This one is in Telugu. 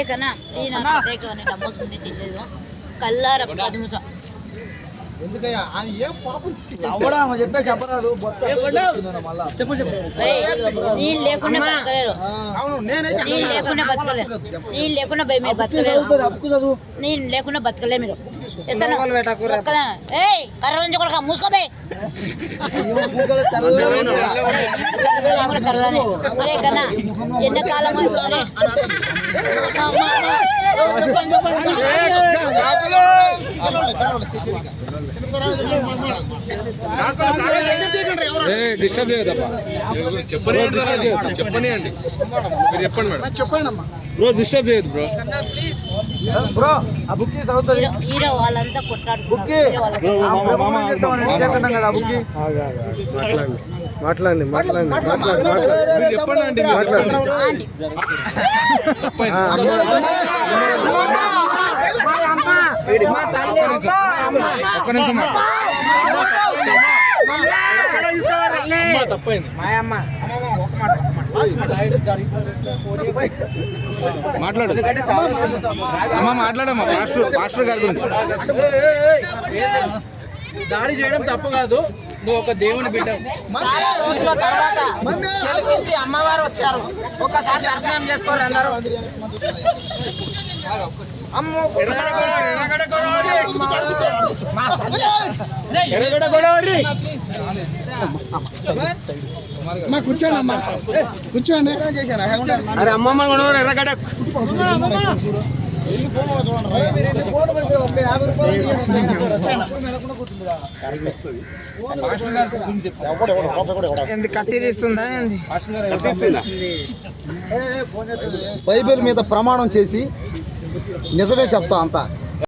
కన్నా ఈ నా నమ్మొస్తుంది తెలియదు కల్లార 10 నిమిషం ఎందుకయ్యా ఆమె ఏం పాపం చెప్పే చెప్పరాదు చెప్పు నీళ్ళు లేకుండా బతకలేరు నీళ్ళు లేకుండా బతకలేరు నీళ్ళు లేకుండా మీరు బతకలేరు నీళ్ళు లేకుండా బతకలేరు మీరు ఏయ్ కర్ర నుంచి కూడా మూసుకోబే కర్రనే అరే కన్నా ఎండాకాలం డిస్టర్బ్ చేయదబ్బా చెప్పని అండి మీరు చెప్పండి మేడం చెప్పండి అమ్మా బ్రో డిస్టర్బ్ చేయదు బ్రో ఆ బుక్ హీరో వాళ్ళంతా కొట్లాడుతున్నారు మాట్లాడండి చెప్పండి అండి ఒక్క నిమిషం తప్పైంది మాట్లాడు అమ్మ మాట్లాడమ్మా మాస్టర్ గారి గురించి దాడి చేయడం తప్పు కాదు నువ్వు ఒక దేవుని బిడ్డ తర్వాత గెలిపించి అమ్మవారు వచ్చారు ఒకసారి దర్శనం చేసుకోరు అందరూ కూర్చోండి అమ్మా కూర్చోండి అరే అమ్మమ్మ ఎర్రగడ్డ కత్తి తీస్తుందా బైబిల్ మీద ప్రమాణం చేసి నిజమే చెప్తా అంతా